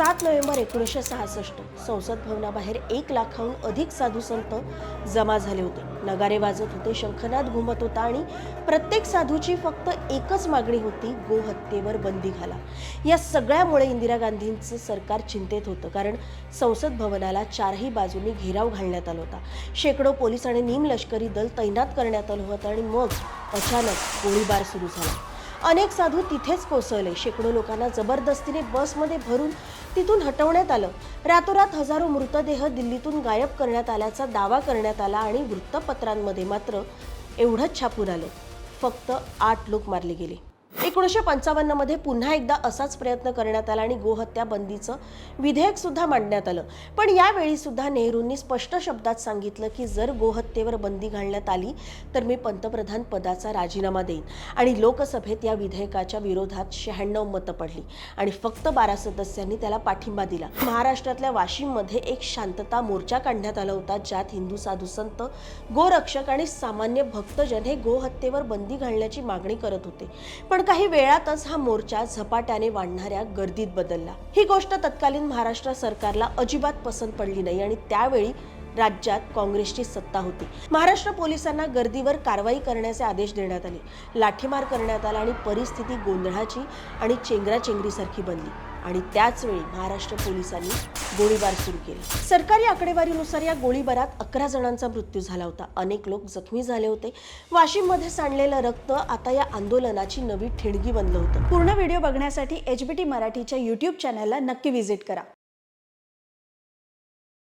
7 November 1966 संसद भवनाबाहेर 1 लाखाहून अधिक साधू संत जमा झाले होते. नगारे वाजत होते, शंखनाद घुमत होता आणि प्रत्येक साधूची फक्त एकच मागणी होती, गोहत्येवर बंदी घाला. या सगळ्यामुळे इंदिरा गांधींचं सरकार चिंतेत होतं, कारण संसद भवनाला चारही बाजूंनी घेराव घालण्यात आला होता. शेकडो पोलीस आणि निमलष्करी दल तैनात करण्यात आलं होतं आणि मग अचानक गोळीबार सुरू झाला. अनेक साधू तिथेच कोसळले. शेकडो लोकांना जबरदस्तीने बसमध्ये भरून तिथून हटवण्यात आलं. रातोरात हजारो मृतदेह दिल्लीतून गायब करण्यात आल्याचा दावा करण्यात आला आणि वृत्तपत्रांमध्ये मात्र एवढंच छापून आलं, फक्त 8 लोक मारले गेले. 1955 मध्ये पुन्हा एकदा असाच प्रयत्न करण्यात आला आणि गोहत्या बंदीचं विधेयक सुद्धा मांडण्यात आलं. पण यावेळी सुद्धा नेहरूंनी स्पष्ट शब्दात सांगितलं की जर गोहत्येवर बंदी घालण्यात आली तर मी पंतप्रधान पदाचा राजीनामा देईन. आणि लोकसभेत या विधेयकाच्या विरोधात 96 मतं पडली आणि फक्त 12 सदस्यांनी त्याला पाठिंबा दिला. महाराष्ट्रातल्या वाशिममध्ये एक शांतता मोर्चा काढण्यात आला होता, ज्यात हिंदू साधू संत, गोरक्षक आणि सामान्य भक्तजन हे गोहत्येवर बंदी घालण्याची मागणी करत होते. पण काही वेळातच हा मोर्चा झपाट्याने वाढणाऱ्या गर्दीत बदलला. ही गोष्ट तत्कालीन महाराष्ट्र सरकारला अजिबात पसंत पडली नाही आणि त्यावेळी राज्यात काँग्रेसची सत्ता होती. महाराष्ट्र पोलिसांना गर्दीवर कारवाई करण्याचे आदेश देण्यात आले. लाठीमार करण्यात आला आणि परिस्थिती गोंधळाची आणि चेंगराचेंगरीसारखी बनली. आणि त्याच वेळी महाराष्ट्र पोलिसांनी गोळीबार सुरू केला. सरकारी आकडेवारीनुसार या गोळीबारात 11 जणांचा मृत्यू झाला होता. अनेक लोक जखमी झाले होते. वाशिममध्ये सांडलेलं रक्त आता या आंदोलनाची नवी ठिणगी बनलं होतं. पूर्ण व्हिडिओ बघण्यासाठी HBT मराठीच्या YouTube चॅनलला नक्की व्हिजिट करा.